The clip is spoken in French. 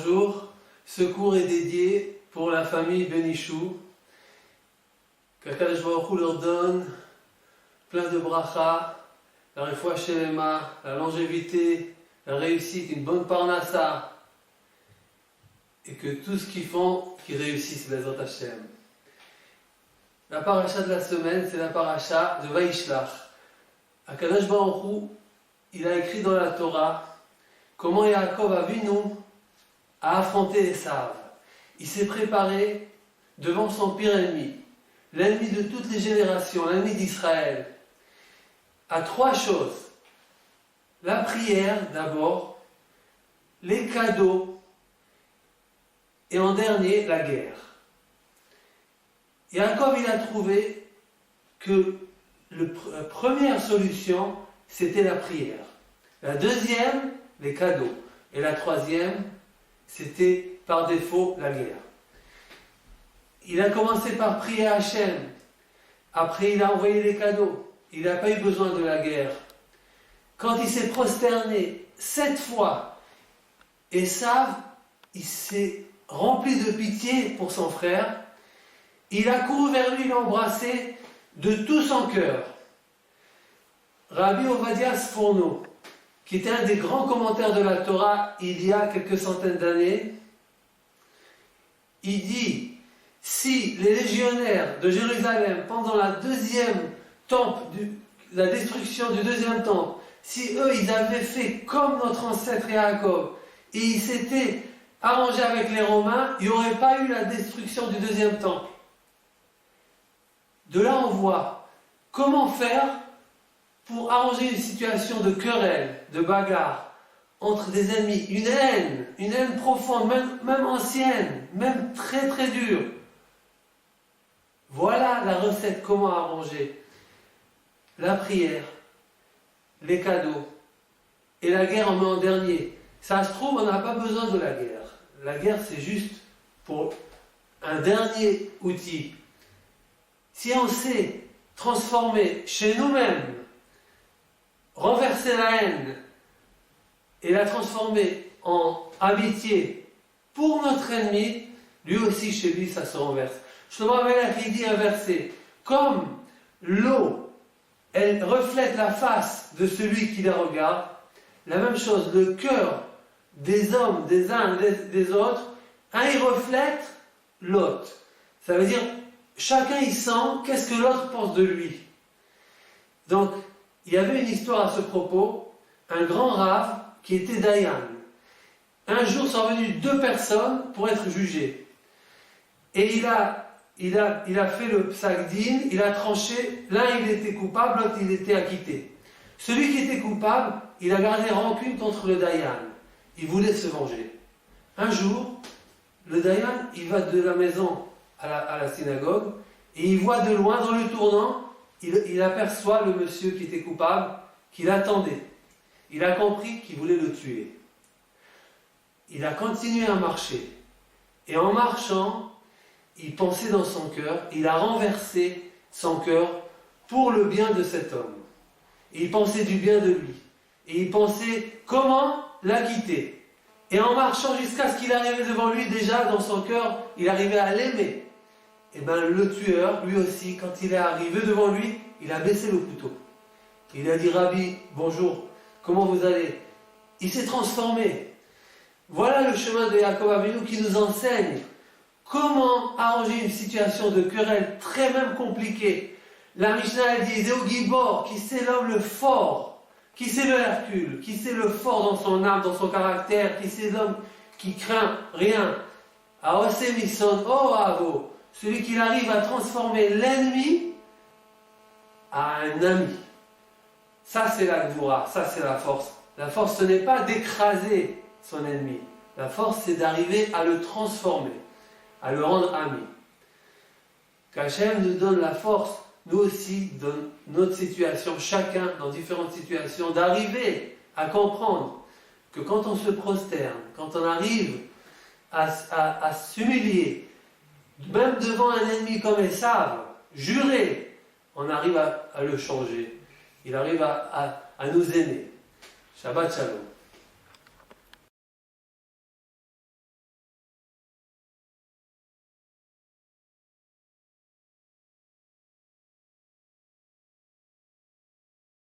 bonjour. Ce cours est dédié pour la famille Benichou. Qu'Akadosh Baruch Hu leur donne plein de bracha, la refoua shelema, la longévité, la réussite, une bonne parnassa, et que tout ce qu'ils font, qu'ils réussissent, Bezrat Hashem. La paracha de la semaine, c'est la paracha de Vaishlach. Akadosh Baruch Hu, il a écrit dans la Torah comment Yaakov Avinu a affronté Esav. Il s'est préparé devant son pire ennemi, l'ennemi de toutes les générations, l'ennemi d'Israël, à trois choses. La prière d'abord, les cadeaux, et en dernier, la guerre. Yaakov, il a trouvé que la première solution, c'était la prière. La deuxième, les cadeaux. Et la troisième, c'était par défaut la guerre. Il a commencé par prier à Hachem. Après, il a envoyé les cadeaux. Il n'a pas eu besoin de la guerre. Quand il s'est prosterné 7 fois, Esav, il s'est rempli de pitié pour son frère. Il a couru vers lui, l'a embrassé de tout son cœur. Rabbi Ovadia Sforno, qui était un des grands commentaires de la Torah il y a quelques centaines d'années, il dit, si les légionnaires de Jérusalem, pendant la destruction du deuxième temple, si eux, ils avaient fait comme notre ancêtre Yaakov, et ils s'étaient arrangés avec les Romains, il n'y aurait pas eu la destruction du deuxième temple. De là, on voit comment faire pour arranger une situation de querelle, de bagarre, entre des ennemis, une haine profonde, même ancienne, même très très dure. Voilà la recette, comment arranger. La prière, les cadeaux, et la guerre on met en dernier. Ça se trouve, on n'a pas besoin de la guerre. La guerre, c'est juste pour un dernier outil. Si on sait transformer chez nous-mêmes, renverser la haine et la transformer en amitié pour notre ennemi, lui aussi chez lui ça se renverse. Shlomo Amelech dit un verset, comme l'eau, elle reflète la face de celui qui la regarde, la même chose, le cœur des hommes, des uns, des autres, un il reflète l'autre. Ça veut dire, chacun il sent qu'est-ce que l'autre pense de lui. Donc, il y avait une histoire à ce propos, un grand rave qui était Dayan. Un jour sont venues 2 personnes pour être jugées. Et il a fait le psak din, il a tranché, l'un il était coupable, l'autre il était acquitté. Celui qui était coupable, il a gardé rancune contre le Dayan. Il voulait se venger. Un jour, le Dayan, il va de la maison à la synagogue, et il voit de loin dans le tournant, il aperçoit le monsieur qui était coupable, qui l'attendait. Il a compris qu'il voulait le tuer. Il a continué à marcher. Et en marchant, il pensait dans son cœur, il a renversé son cœur pour le bien de cet homme. Et il pensait du bien de lui. Et il pensait comment l'acquitter. Et en marchant jusqu'à ce qu'il arrivait devant lui, déjà dans son cœur, il arrivait à l'aimer. Et bien le tueur, lui aussi, quand il est arrivé devant lui, il a baissé le couteau. Il a dit, Rabbi, bonjour, comment vous allez? Il s'est transformé. Voilà le chemin de Yaakov Avinu qui nous enseigne comment arranger une situation de querelle très même compliquée. La Mishnah elle dit, Zéo Gibor, qui c'est l'homme le fort, qui c'est le Hercule, qui c'est le fort dans son âme, dans son caractère, qui c'est l'homme qui craint rien. Aose Mison, oh Avo, celui qui arrive à transformer l'ennemi à un ami. Ça c'est la Gvoura, ça c'est la force. La force ce n'est pas d'écraser son ennemi. La force c'est d'arriver à le transformer, à le rendre ami. Qu'Hachem nous donne la force, nous aussi, dans notre situation, chacun dans différentes situations, d'arriver à comprendre que quand on se prosterne, quand on arrive à s'humilier, même devant un ennemi comme Esav, jurer, on arrive à le changer. Il arrive à nous aimer. Shabbat Shalom.